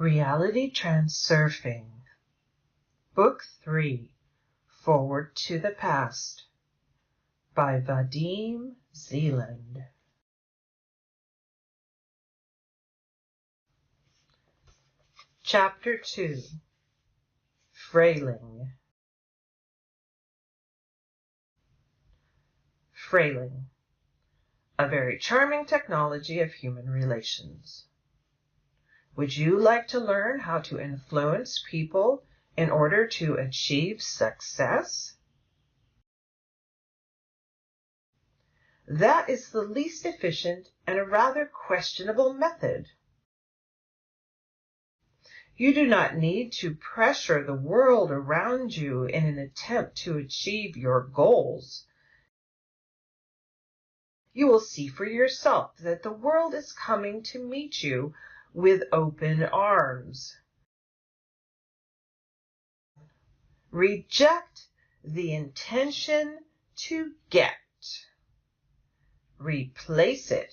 Reality Transurfing, Book 3, Forward to the Past, by Vadim Zeland. Chapter 2, FRAILING. FRAILING, a very charming technology of human relations. Would you like to learn how to influence people in order to achieve success? That is the least efficient and a rather questionable method. You do not need to pressure the world around you in an attempt to achieve your goals. You will see for yourself that the world is coming to meet you with open arms. Reject the intention to get. Replace it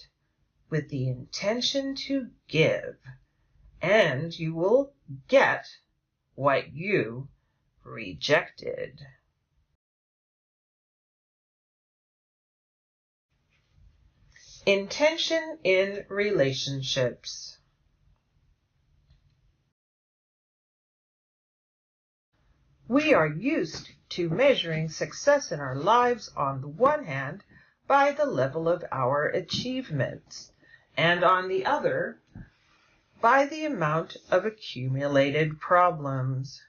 with the intention to give, and you will get what you rejected. Intention in relationships. We are used to measuring success in our lives on the one hand by the level of our achievements, and on the other by the amount of accumulated problems.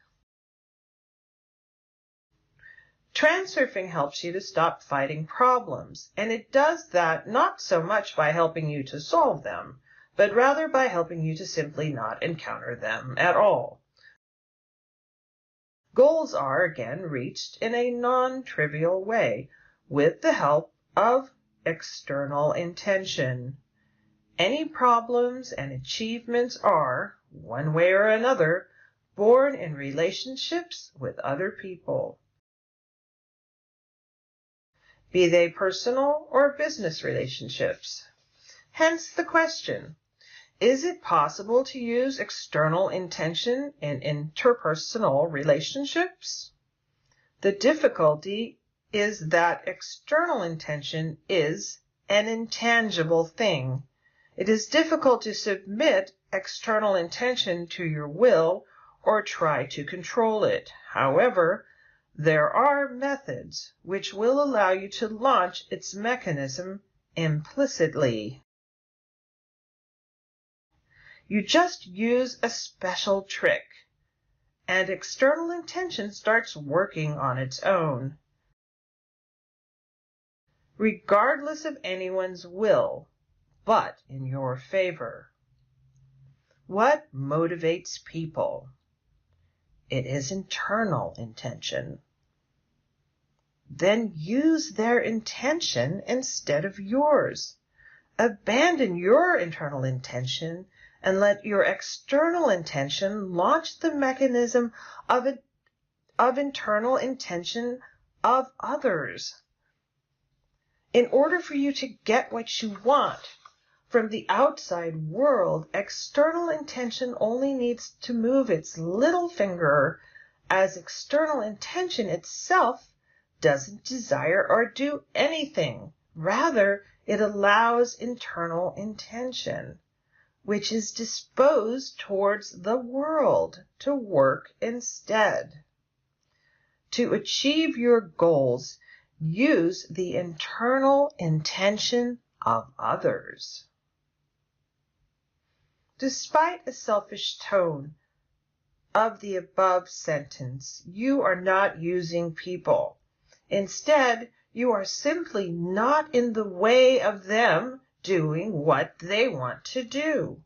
Transurfing helps you to stop fighting problems, and it does that not so much by helping you to solve them, but rather by helping you to simply not encounter them at all. Goals are, again, reached in a non-trivial way with the help of external intention. Any problems and achievements are, one way or another, born in relationships with other people, be they personal or business relationships. Hence the question, is it possible to use external intention in interpersonal relationships? The difficulty is that external intention is an intangible thing. It is difficult to submit external intention to your will or try to control it. However, there are methods which will allow you to launch its mechanism implicitly. You just use a special trick, and external intention starts working on its own, regardless of anyone's will, but in your favor. What motivates people? It is internal intention. Then use their intention instead of yours. Abandon your internal intention and let your external intention launch the mechanism of internal intention of others. In order for you to get what you want from the outside world, external intention only needs to move its little finger, as external intention itself doesn't desire or do anything. Rather, it allows internal intention, which is disposed towards the world, to work instead. To achieve your goals, use the internal intention of others. Despite a selfish tone of the above sentence, you are not using people. Instead, you are simply not in the way of them doing what they want to do.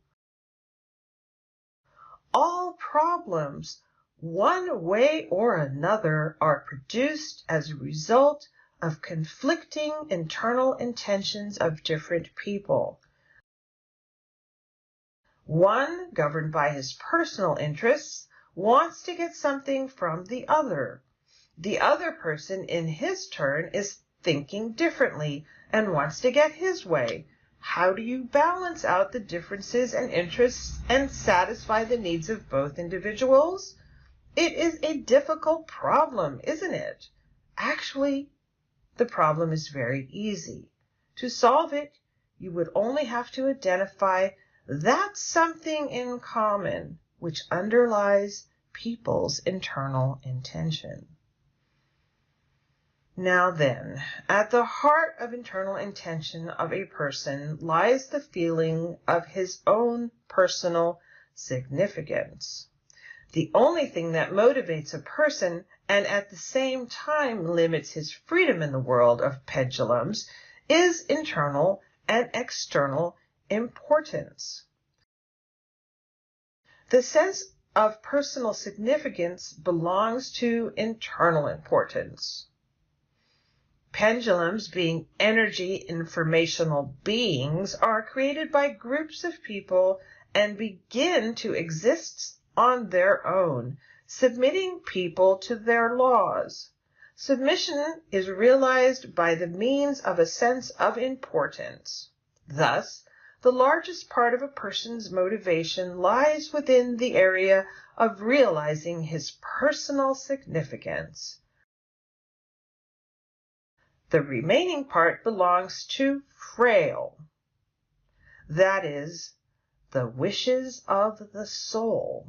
All problems, one way or another, are produced as a result of conflicting internal intentions of different people. One, governed by his personal interests, wants to get something from the other. The other person, in his turn, is thinking differently and wants to get his way. How do you balance out the differences and interests and satisfy the needs of both individuals? It is a difficult problem, isn't it? Actually, the problem is very easy. To solve it, you would only have to identify that something in common which underlies people's internal intention. Now then, at the heart of internal intention of a person lies the feeling of his own personal significance. The only thing that motivates a person and at the same time limits his freedom in the world of pendulums is internal and external importance. The sense of personal significance belongs to internal importance. Pendulums, being energy informational beings, are created by groups of people and begin to exist on their own, submitting people to their laws. Submission is realized by the means of a sense of importance. Thus, the largest part of a person's motivation lies within the area of realizing his personal significance. The remaining part belongs to frail, that is, the wishes of the soul.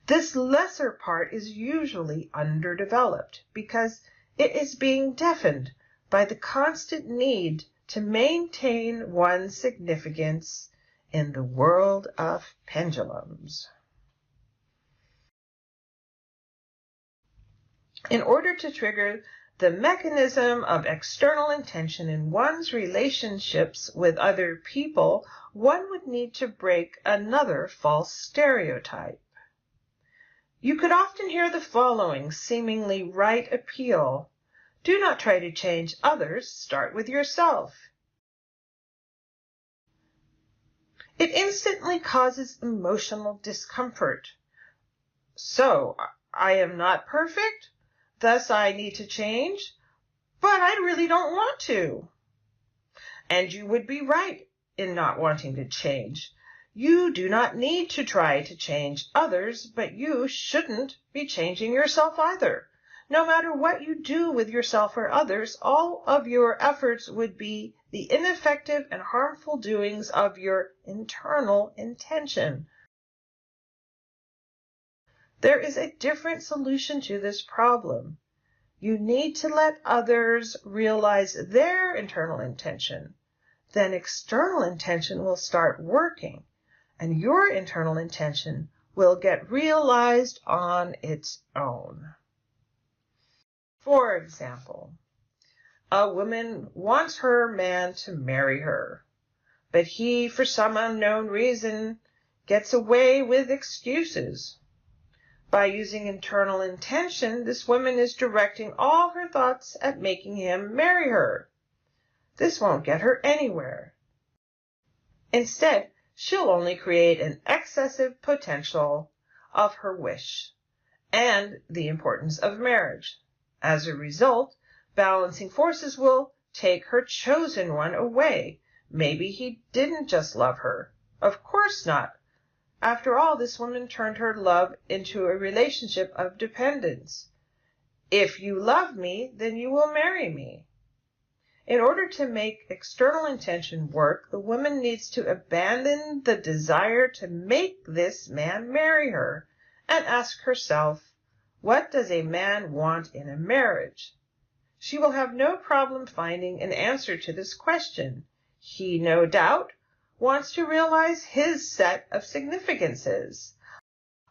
This lesser part is usually underdeveloped because it is being deafened by the constant need to maintain one's significance in the world of pendulums. In order to trigger the mechanism of external intention in one's relationships with other people, one would need to break another false stereotype. You could often hear the following seemingly right appeal: do not try to change others, start with yourself. It instantly causes emotional discomfort. So, I am not perfect? Thus I need to change, but I really don't want to. And you would be right in not wanting to change. You do not need to try to change others, but you shouldn't be changing yourself either. No matter what you do with yourself or others, all of your efforts would be the ineffective and harmful doings of your internal intention. There is a different solution to this problem. You need to let others realize their internal intention. Then external intention will start working, and your internal intention will get realized on its own. For example, a woman wants her man to marry her, but he, for some unknown reason, gets away with excuses. By using internal intention, this woman is directing all her thoughts at making him marry her. This won't get her anywhere. Instead, she'll only create an excessive potential of her wish and the importance of marriage. As a result, balancing forces will take her chosen one away. Maybe he didn't just love her. Of course not. After all, this woman turned her love into a relationship of dependence. If you love me, then you will marry me. In order to make external intention work, the woman needs to abandon the desire to make this man marry her and ask herself, what does a man want in a marriage? She will have no problem finding an answer to this question. He, no doubt, wants to realize his set of significances.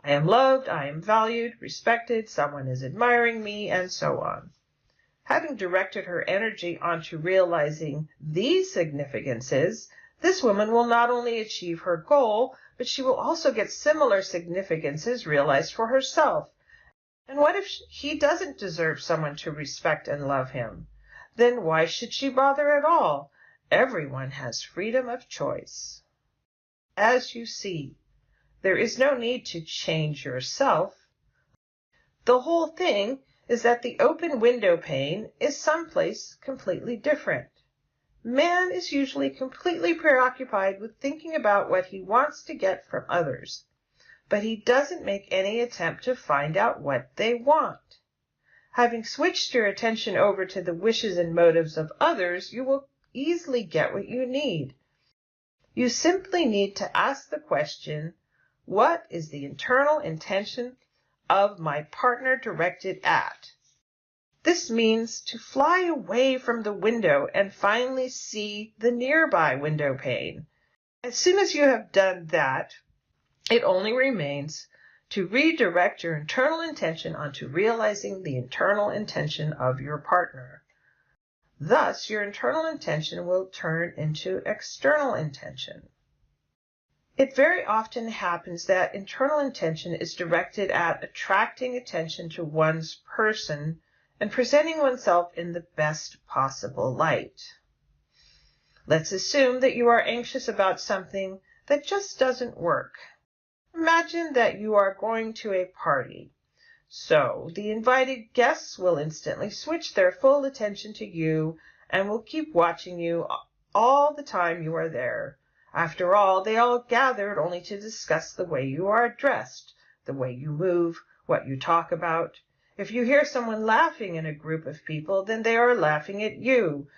I am loved, I am valued, respected, someone is admiring me, and so on. Having directed her energy onto realizing these significances, this woman will not only achieve her goal, but she will also get similar significances realized for herself. And what if he doesn't deserve someone to respect and love him? Then why should she bother at all? Everyone has freedom of choice. As you see, there is no need to change yourself. The whole thing is that the open window pane is someplace completely different. Man is usually completely preoccupied with thinking about what he wants to get from others, but he doesn't make any attempt to find out what they want. Having switched your attention over to the wishes and motives of others, you will easily get what you need. You simply need to ask the question, what is the internal intention of my partner directed at? This means to fly away from the window and finally see the nearby window pane. As soon as you have done that, it only remains to redirect your internal intention onto realizing the internal intention of your partner. Thus, your internal intention will turn into external intention. It very often happens that internal intention is directed at attracting attention to one's person and presenting oneself in the best possible light. Let's assume that you are anxious about something that just doesn't work. Imagine that you are going to a party. So the invited guests will instantly switch their full attention to you and will keep watching you all the time you are there. After all, they all gathered only to discuss the way you are dressed, the way you move, what you talk about. If you hear someone laughing in a group of people, then they are laughing at you.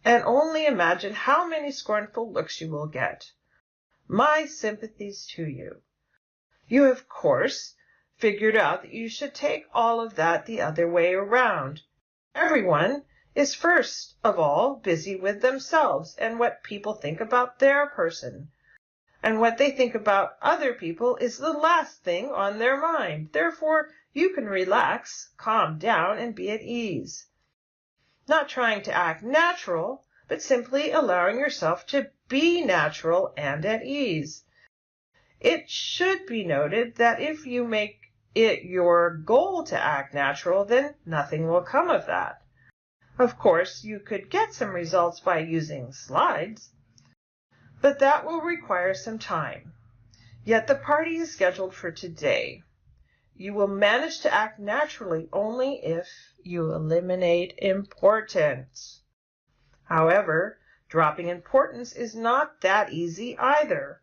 And only imagine how many scornful looks you will get. My sympathies to you. You have, of course, figured out that you should take all of that the other way around. Everyone is first of all busy with themselves and what people think about their person. And what they think about other people is the last thing on their mind. Therefore, you can relax, calm down, and be at ease. Not trying to act natural, but simply allowing yourself to be natural and at ease. It should be noted that if you make it your goal to act natural, then nothing will come of that. Of course, you could get some results by using slides, but that will require some time. Yet the party is scheduled for today. You will manage to act naturally only if you eliminate importance. However, dropping importance is not that easy either.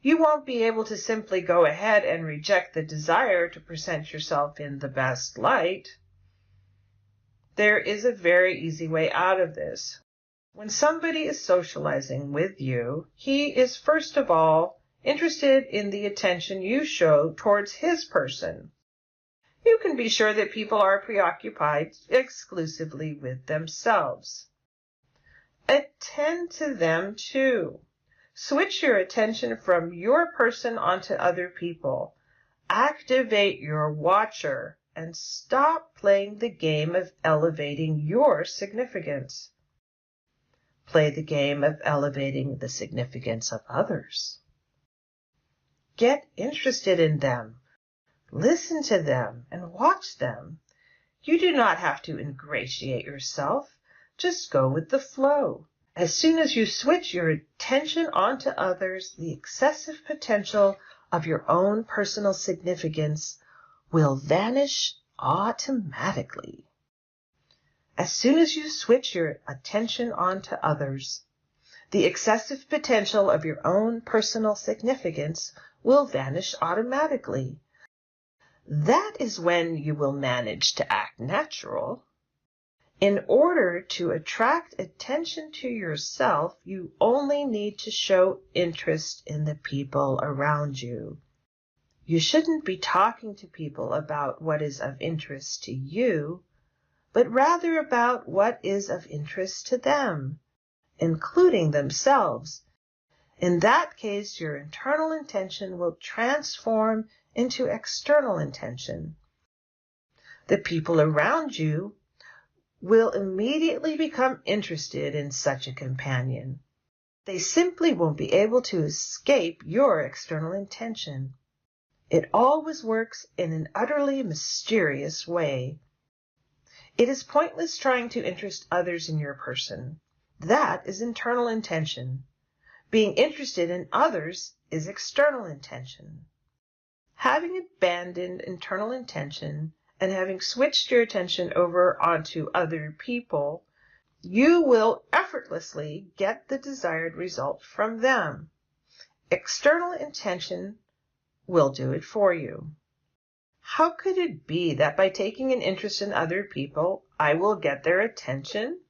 You won't be able to simply go ahead and reject the desire to present yourself in the best light. There is a very easy way out of this. When somebody is socializing with you, he is first of all interested in the attention you show towards his person. You can be sure that people are preoccupied exclusively with themselves. Attend to them too. Switch your attention from your person onto other people. Activate your watcher and stop playing the game of elevating your significance. Play the game of elevating the significance of others. Get interested in them. Listen to them and watch them. You do not have to ingratiate yourself. Just go with the flow. As soon as you switch your attention onto others, the excessive potential of your own personal significance will vanish automatically. As soon as you switch your attention onto others, the excessive potential of your own personal significance will vanish automatically. That is when you will manage to act natural. In order to attract attention to yourself, you only need to show interest in the people around you. You shouldn't be talking to people about what is of interest to you, but rather about what is of interest to them, including themselves. In that case, your internal intention will transform into external intention. The people around you will immediately become interested in such a companion. They simply won't be able to escape your external intention. It always works in an utterly mysterious way. It is pointless trying to interest others in your person. That is internal intention. Being interested in others is external intention. Having abandoned internal intention and having switched your attention over onto other people, you will effortlessly get the desired result from them. External intention will do it for you. How could it be that by taking an interest in other people, I will get their attention?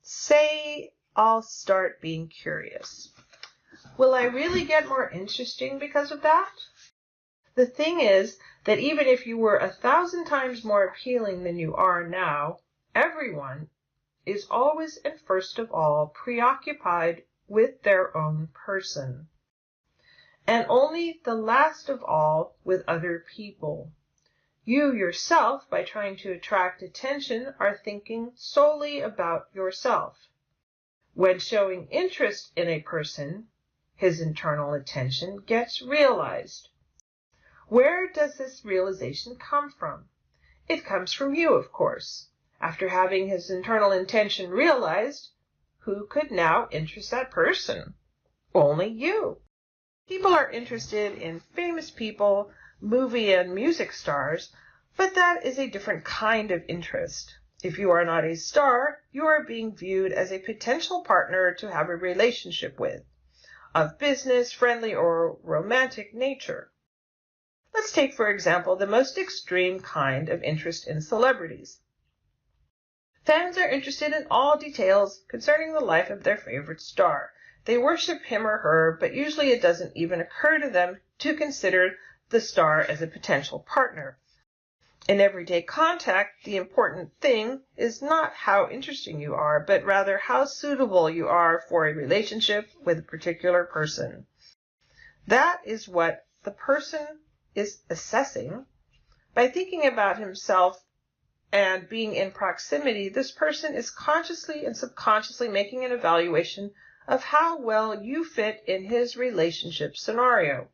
Say I'll start being curious. Will I really get more interesting because of that? The thing is that even if you were 1,000 times more appealing than you are now, everyone is always and first of all preoccupied with their own person, and only the last of all with other people. You yourself, by trying to attract attention, are thinking solely about yourself. When showing interest in a person, his internal attention gets realized. Where does this realization come from? It comes from you, of course. After having his internal intention realized, who could now interest that person? Only you. People are interested in famous people, movie and music stars, but that is a different kind of interest. If you are not a star, you are being viewed as a potential partner to have a relationship with, of business, friendly, or romantic nature. Let's take, for example, the most extreme kind of interest in celebrities. Fans are interested in all details concerning the life of their favorite star. They worship him or her, but usually it doesn't even occur to them to consider the star as a potential partner. In everyday contact, the important thing is not how interesting you are, but rather how suitable you are for a relationship with a particular person. That is what the person is assessing. By thinking about himself and being in proximity, this person is consciously and subconsciously making an evaluation of how well you fit in his relationship scenario,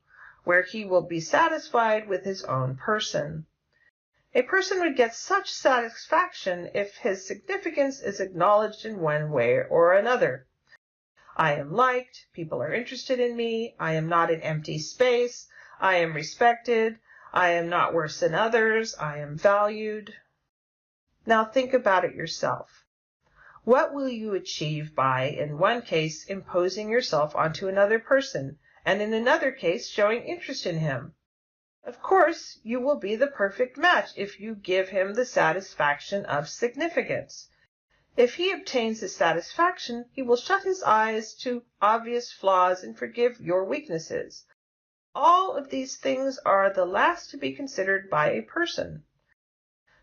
where he will be satisfied with his own person. A person would get such satisfaction if his significance is acknowledged in one way or another. I am liked, people are interested in me, I am not an empty space, I am respected, I am not worse than others, I am valued. Now think about it yourself. What will you achieve by, in one case, imposing yourself onto another person, and in another case, showing interest in him? Of course, you will be the perfect match if you give him the satisfaction of significance. If he obtains this satisfaction, he will shut his eyes to obvious flaws and forgive your weaknesses. All of these things are the last to be considered by a person.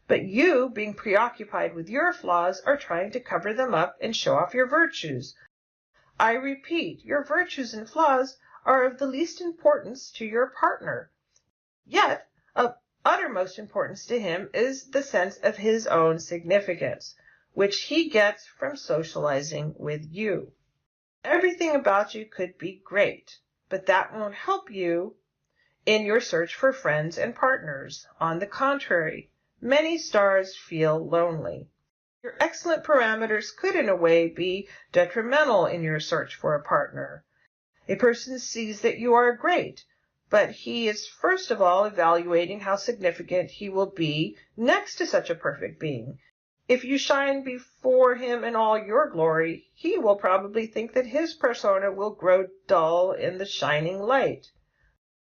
But you, being preoccupied with your flaws, are trying to cover them up and show off your virtues. I repeat, your virtues and flaws are of the least importance to your partner. Yet, of uttermost importance to him is the sense of his own significance, which he gets from socializing with you. Everything about you could be great, but that won't help you in your search for friends and partners. On the contrary, many stars feel lonely. Your excellent parameters could in a way be detrimental in your search for a partner. A person sees that you are great, but he is first of all evaluating how significant he will be next to such a perfect being. If you shine before him in all your glory, he will probably think that his persona will grow dull in the shining light.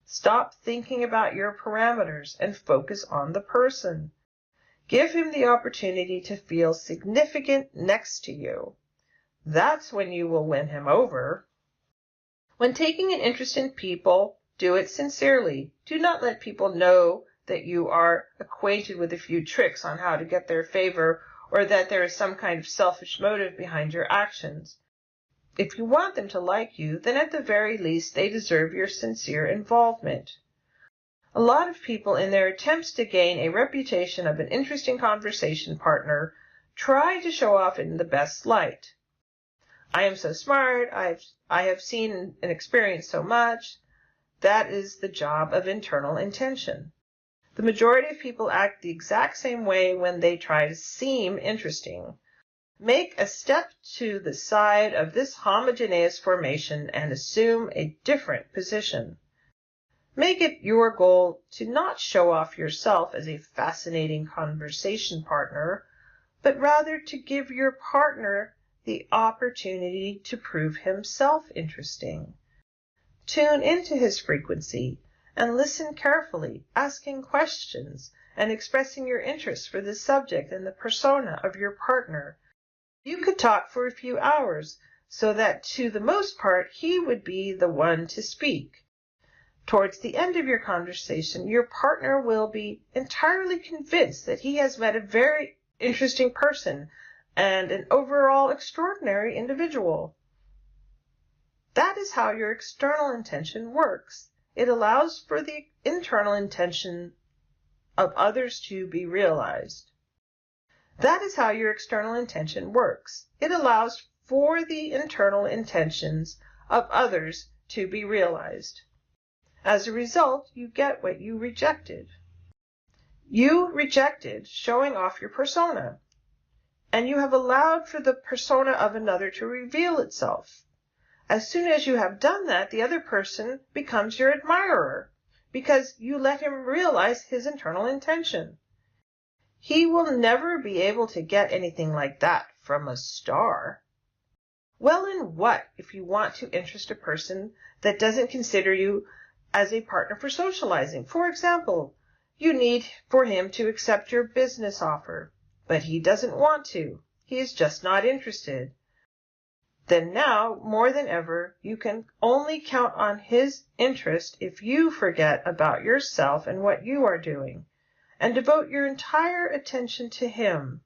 Stop thinking about your parameters and focus on the person. Give him the opportunity to feel significant next to you. That's when you will win him over. When taking an interest in people, do it sincerely. Do not let people know that you are acquainted with a few tricks on how to get their favor, or that there is some kind of selfish motive behind your actions. If you want them to like you, then at the very least they deserve your sincere involvement. A lot of people, in their attempts to gain a reputation of an interesting conversation partner, try to show off in the best light. I am so smart, I have seen and experienced so much. That is the job of internal intention. The majority of people act the exact same way when they try to seem interesting. Make a step to the side of this homogeneous formation and assume a different position. Make it your goal to not show off yourself as a fascinating conversation partner, but rather to give your partner the opportunity to prove himself interesting. Tune into his frequency and listen carefully, asking questions and expressing your interest for the subject and the persona of your partner. You could talk for a few hours, so that to the most part he would be the one to speak. Towards the end of your conversation, your partner will be entirely convinced that he has met a very interesting person and an overall extraordinary individual. That is how your external intention works. It allows for the internal intention of others to be realized. That is how your external intention works. It allows for the internal intentions of others to be realized. As a result, you get what you rejected. You rejected showing off your persona, and you have allowed for the persona of another to reveal itself. As soon as you have done that, the other person becomes your admirer, because you let him realize his internal intention. He will never be able to get anything like that from a star. Well, and what if you want to interest a person that doesn't consider you as a partner for socializing? For example, you need for him to accept your business offer, but he doesn't want to. He is just not interested. Then now, more than ever, you can only count on his interest if you forget about yourself and what you are doing, and devote your entire attention to him.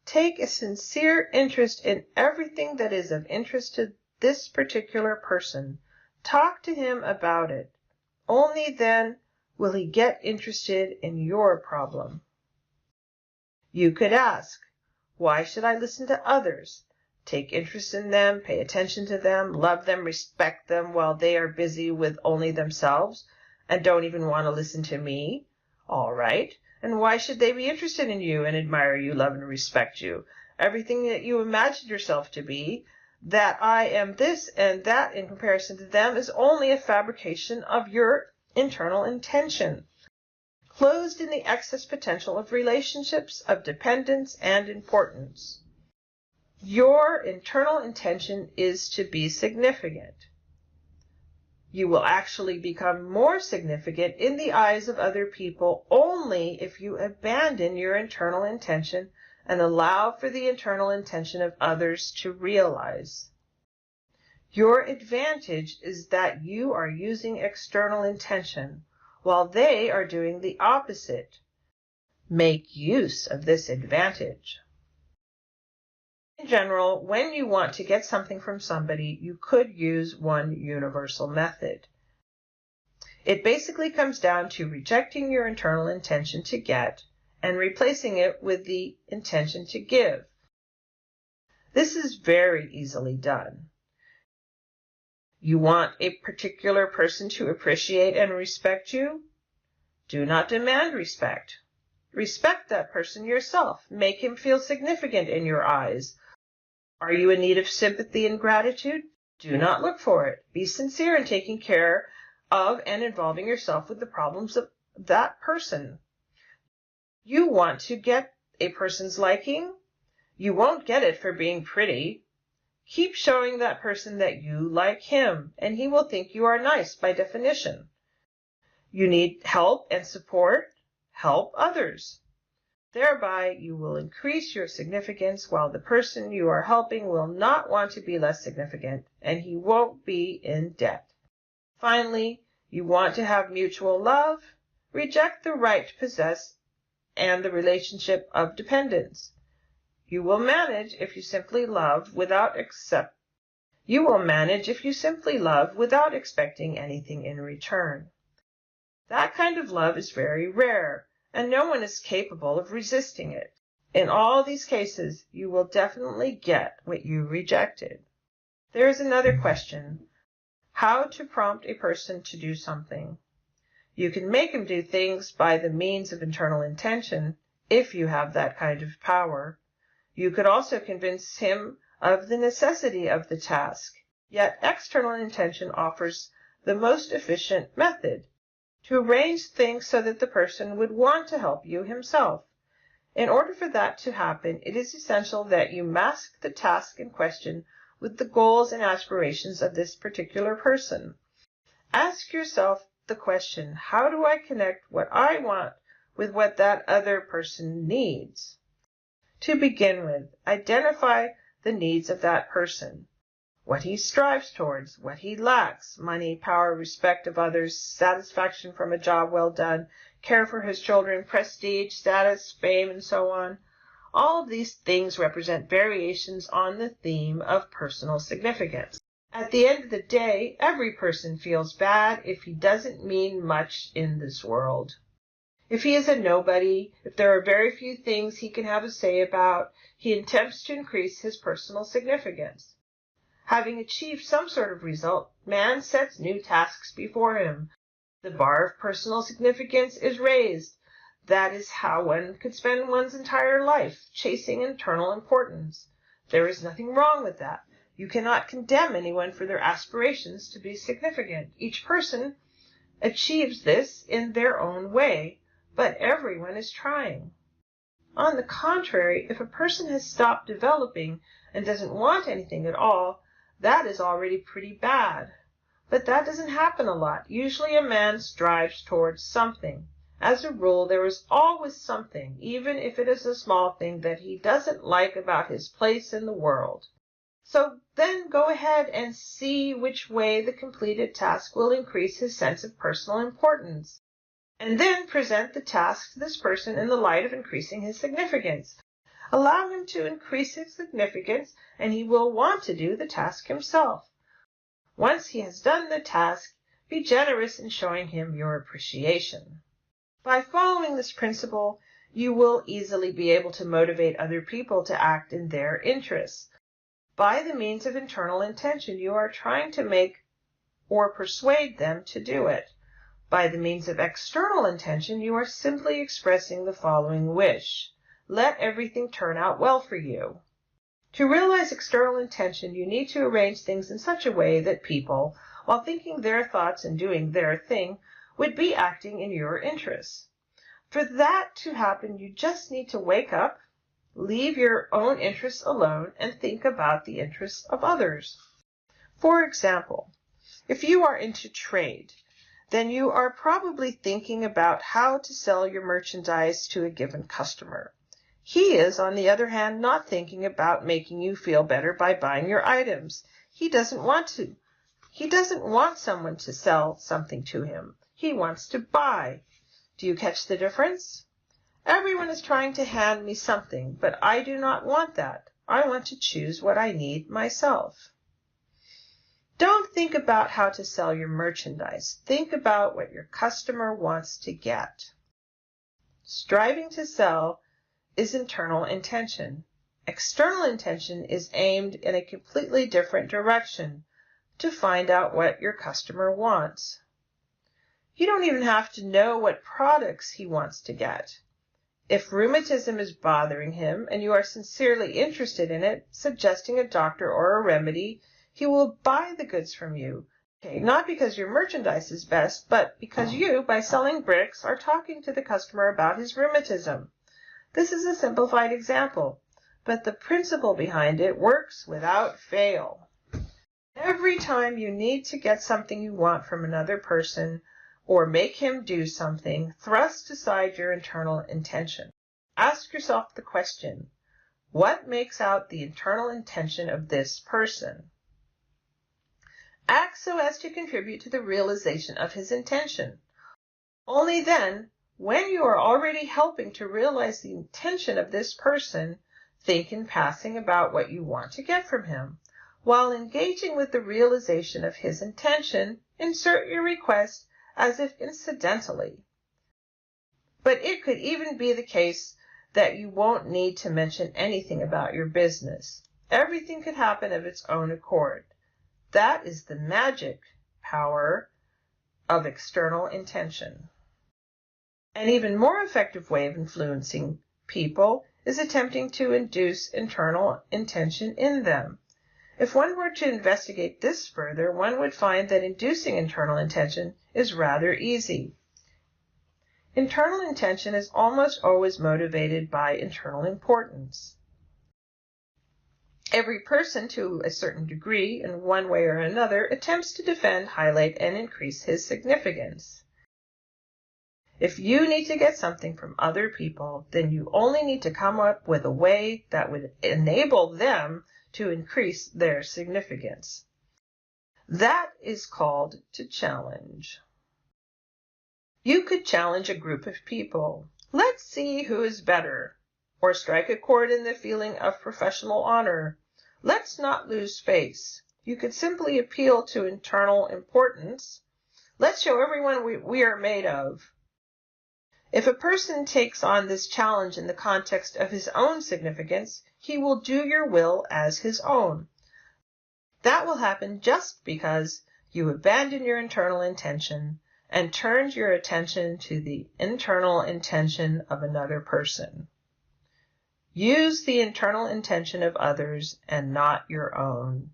Take a sincere interest in everything that is of interest to this particular person. Talk to him about it. Only then will he get interested in your problem. You could ask, why should I listen to others? Take interest in them, pay attention to them, love them, respect them while they are busy with only themselves and don't even want to listen to me? All right. And why should they be interested in you and admire you, love and respect you? Everything that you imagined yourself to be, that I am this and that in comparison to them, is only a fabrication of your internal intention, closed in the excess potential of relationships, of dependence and importance. Your internal intention is to be significant. You will actually become more significant in the eyes of other people only if you abandon your internal intention and allow for the internal intention of others to realize. Your advantage is that you are using external intention while they are doing the opposite. Make use of this advantage. In general, when you want to get something from somebody, you could use one universal method. It basically comes down to rejecting your internal intention to get and replacing it with the intention to give. This is very easily done. You want a particular person to appreciate and respect you? Do not demand respect. Respect that person yourself. Make him feel significant in your eyes. Are you in need of sympathy and gratitude? Do not look for it. Be sincere in taking care of and involving yourself with the problems of that person. You want to get a person's liking? You won't get it for being pretty. Keep showing that person that you like him, and he will think you are nice by definition. You need help and support? Help others. Thereby, you will increase your significance while the person you are helping will not want to be less significant, and he won't be in debt. Finally, you want to have mutual love? Reject the right to possess and the relationship of dependence. You will manage if you simply love without expecting anything in return. That kind of love is very rare, and no one is capable of resisting it. In all these cases, you will definitely get what you rejected. There is another question: how to prompt a person to do something. You can make him do things by the means of internal intention, if you have that kind of power. You could also convince him of the necessity of the task, yet external intention offers the most efficient method. to arrange things so that the person would want to help you himself. In order for that to happen, it is essential that you mask the task in question with the goals and aspirations of this particular person. Ask yourself the question, how do I connect what I want with what that other person needs? To begin with, identify the needs of that person, what he strives towards, what he lacks: money, power, respect of others, satisfaction from a job well done, care for his children, prestige, status, fame, and so on. All of these things represent variations on the theme of personal significance. At the end of the day, every person feels bad if he doesn't mean much in this world. If he is a nobody, if there are very few things he can have a say about, he attempts to increase his personal significance. Having achieved some sort of result, man sets new tasks before him. The bar of personal significance is raised. That is how one could spend one's entire life, chasing internal importance. There is nothing wrong with that. You cannot condemn anyone for their aspirations to be significant. Each person achieves this in their own way, but everyone is trying. On the contrary, if a person has stopped developing and doesn't want anything at all, that is already pretty bad. But that doesn't happen a lot. Usually a man strives towards something. As a rule, there is always something, even if it is a small thing, that he doesn't like about his place in the world. So then go ahead and see which way the completed task will increase his sense of personal importance. And then present the task to this person in the light of increasing his significance. Allow him to increase his significance, and he will want to do the task himself. Once he has done the task, be generous in showing him your appreciation. By following this principle, you will easily be able to motivate other people to act in their interests. By the means of internal intention, you are trying to make or persuade them to do it. By the means of external intention, you are simply expressing the following wish: let everything turn out well for you. To realize external intention, you need to arrange things in such a way that people, while thinking their thoughts and doing their thing, would be acting in your interests. For that to happen, you just need to wake up, leave your own interests alone, and think about the interests of others. For example, if you are into trade, then you are probably thinking about how to sell your merchandise to a given customer. He is, on the other hand, not thinking about making you feel better by buying your items. He doesn't want to. He doesn't want someone to sell something to him. He wants to buy. Do you catch the difference? Everyone is trying to hand me something, but I do not want that. I want to choose what I need myself. Don't think about how to sell your merchandise. Think about what your customer wants to get. Striving to sell is internal intention. External intention is aimed in a completely different direction, to find out what your customer wants. You don't even have to know what products he wants to get. If rheumatism is bothering him and you are sincerely interested in it, suggesting a doctor or a remedy, he will buy the goods from you. Okay, not because your merchandise is best, but because you, by selling bricks, are talking to the customer about his rheumatism. This is a simplified example, but the principle behind it works without fail. Every time you need to get something you want from another person or make him do something, thrust aside your internal intention. Ask yourself the question, what makes out the internal intention of this person? Act so as to contribute to the realization of his intention. Only then, when you are already helping to realize the intention of this person, think in passing about what you want to get from him. While engaging with the realization of his intention, insert your request as if incidentally. But it could even be the case that you won't need to mention anything about your business. Everything could happen of its own accord. That is the magic power of external intention. An even more effective way of influencing people is attempting to induce internal intention in them. If one were to investigate this further, one would find that inducing internal intention is rather easy. Internal intention is almost always motivated by internal importance. Every person, to a certain degree, in one way or another, attempts to defend, highlight, and increase his significance. If you need to get something from other people, then you only need to come up with a way that would enable them to increase their significance. That is called to challenge. You could challenge a group of people. Let's see who is better. Or strike a chord in the feeling of professional honor. Let's not lose face. You could simply appeal to internal importance. Let's show everyone we are made of. If a person takes on this challenge in the context of his own significance, he will do your will as his own. That will happen just because you abandon your internal intention and turned your attention to the internal intention of another person. Use the internal intention of others and not your own.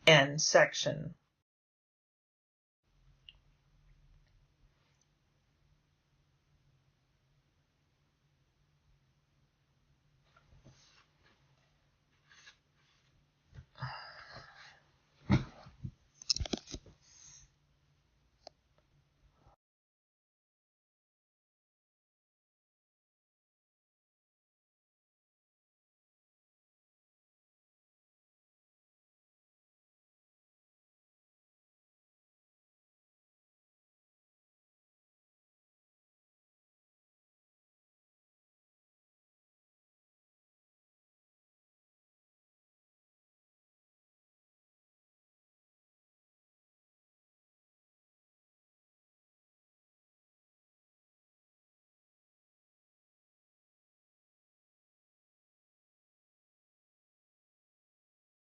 End section.